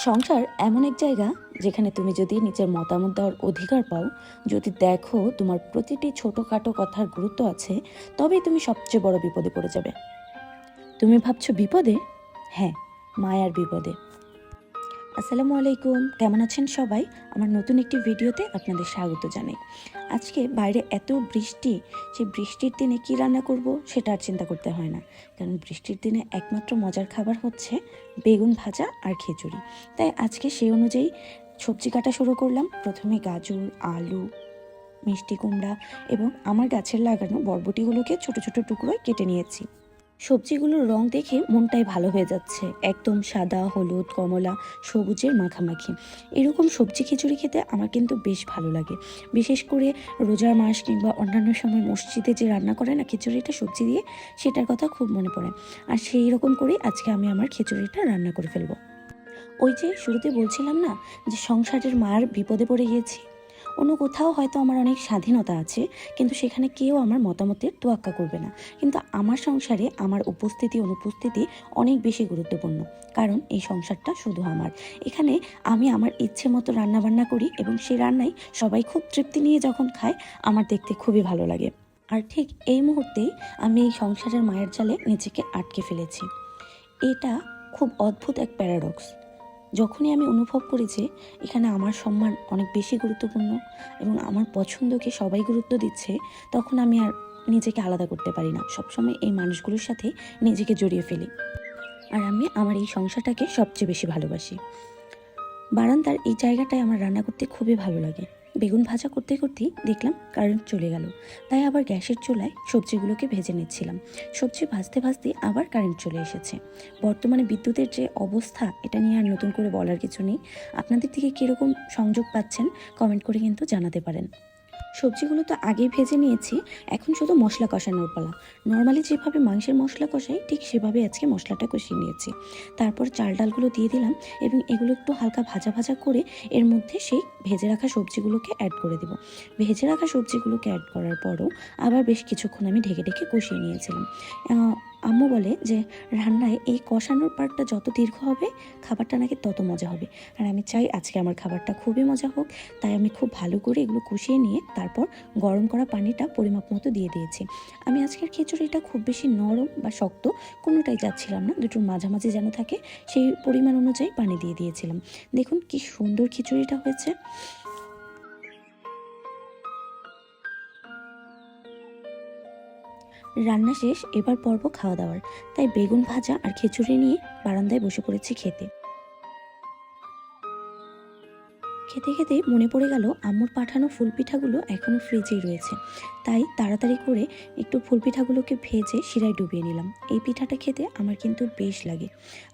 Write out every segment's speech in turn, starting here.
সংসার এমন এক জায়গা যেখানে তুমি যদি নিজের মতামত দেওয়ার অধিকার পাও, যদি দেখো তোমার প্রতিটি ছোটোখাটো কথার গুরুত্ব আছে, তবেই তুমি সবচেয়ে বড় বিপদে পড়ে যাবে। তুমি ভাবছো বিপদে? হ্যাঁ, মায়ার বিপদে। আসসালামু আলাইকুম, কেমন আছেন সবাই? আমার নতুন একটি ভিডিওতে আপনাদের স্বাগত জানাই। আজকে বাইরে এত বৃষ্টি, সেই বৃষ্টির দিনে কি রান্না করব সেটা আর চিন্তা করতে হয় না, কারণ বৃষ্টির দিনে একমাত্র মজার খাবার হচ্ছে বেগুন ভাজা আর খিচুড়ি। তাই আজকে সেই অনুযায়ী সবজি কাটা শুরু করলাম। প্রথমে গাজর, আলু, মিষ্টি কুমড়া এবং আমার গাছের লাগানো বরবটিগুলোকে ছোট ছোট টুকরোয় কেটে নিয়েছি। সবজিগুলোর রং দেখে মনটাই ভালো হয়ে যাচ্ছে, একদম সাদা, হলুদ, কমলা, সবুজের মাখামাখি। এরকম সবজি খিচুড়ি খেতে আমার কিন্তু বেশ ভালো লাগে। বিশেষ করে রোজার মাস কিংবা অন্যান্য সময় মসজিদে যে রান্না করে না খিচুড়িটা সবজি দিয়ে, সেটার কথা খুব মনে পড়ে। আর সেই রকম করেই আজকে আমি আমার খিচুড়িটা রান্না করে ফেলবো। ওই যে শুরুতে বলছিলাম না যে সংসারের মার বিপদে পড়ে গিয়েছি। অন্য কোথাও হয়তো আমার অনেক স্বাধীনতা আছে, কিন্তু সেখানে কেউ আমার মতামতের তোয়াক্কা করবে না। কিন্তু আমার সংসারে আমার উপস্থিতি অনুপস্থিতি অনেক বেশি গুরুত্বপূর্ণ, কারণ এই সংসারটা শুধু আমার। এখানে আমি আমার ইচ্ছে মতো রান্নাবান্না করি এবং সেই রান্নায় সবাই খুব তৃপ্তি নিয়ে যখন খায়, আমার দেখতে খুবই ভালো লাগে। আর ঠিক এই মুহূর্তেই আমি এই সংসারের মায়ের জালে নিজেকে আটকে ফেলেছি। এটা খুব অদ্ভুত এক প্যারাডক্স। যখনই আমি অনুভব করি যে এখানে আমার সম্মান অনেক বেশি গুরুত্বপূর্ণ এবং আমার পছন্দকে সবাই গুরুত্ব দিচ্ছে, তখন আমি আর নিজেকে আলাদা করতে পারি না। সবসময় এই মানুষগুলোর সাথে নিজেকে জড়িয়ে ফেলি। আর আমি আমার এই সংসারটাকে সবচেয়ে বেশি ভালোবাসি। বারান্দার এই জায়গাটায় আমার রান্না করতে খুবই ভালো লাগে। বেগুন ভাজা করতে করতেই দেখলাম কারেন্ট চলে গেল। তাই আবার গ্যাসের চুলায় সবজিগুলোকে ভেজে নিচ্ছিলাম। সবজি ভাজতে ভাজতে আবার কারেন্ট চলে এসেছে। বর্তমানে বিদ্যুতের যে অবস্থা, এটা নিয়ে আর নতুন করে বলার কিছু নেই। আপনাদের থেকে কীরকম সংযোগ পাচ্ছেন কমেন্ট করে কিন্তু জানাতে পারেন। সবজিগুলো তো আগেই ভেজে নিয়েছি, এখন শুধু মশলা কষানোর পালা। নর্মালি যেভাবে মাংসের মশলা কষাই, ঠিক সেভাবে আজকে মশলাটা কষিয়ে নিয়েছি। তারপর চাল ডালগুলো দিয়ে দিলাম এবং এগুলো একটু হালকা ভাজা ভাজা করে এর মধ্যে সেই ভেজে রাখা সবজিগুলোকে অ্যাড করে দেব। ভেজে রাখা সবজিগুলোকে অ্যাড করার পরও আবার বেশ কিছুক্ষণ আমি ঢেকে ঢেকে কষিয়ে নিয়েছিলাম। আম্মু বলে যে রান্নায় এই কষানোর পার্টটা যত দীর্ঘ হবে, খাবারটা নাকি তত মজা হবে। আর আমি চাই আজকে আমার খাবারটা খুবই মজা হোক। তাই আমি খুব ভালো করে এগুলো কষিয়ে নিয়ে তারপর গরম করা পানিটা পরিমাপ মতো দিয়ে দিয়েছি। আমি আজকের খিচুড়িটা খুব বেশি নরম বা শক্ত কোনোটাই চাচ্ছিলাম না, দুটোর মাঝামাঝি যেন থাকে সেই পরিমাণ অনুযায়ী পানি দিয়ে দিয়েছিলাম। দেখুন কি সুন্দর খিচুড়িটা হয়েছে। রান্না শেষ, এবার পর্ব খাওয়া দাওয়ার। তাই বেগুন ভাজা আর খিচুড়ি নিয়ে বারান্দায় বসে পড়েছি খেতে। খেতে খেতে মনে পড়ে গেল আম্মুর পাঠানো ফুলপিঠাগুলো এখনও ফ্রিজেই রয়েছে। তাই তাড়াতাড়ি করে একটু ফুলপিঠাগুলোকে ভেজে শিরায় ডুবিয়ে নিলাম। এই পিঠাটা খেতে আমার কিন্তু বেশ লাগে।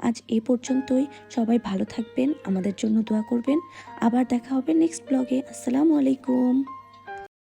আজ এ পর্যন্তই। সবাই ভালো থাকবেন, আমাদের জন্য দোয়া করবেন। আবার দেখা হবে নেক্সট ব্লগে। আসসালামু আলাইকুম।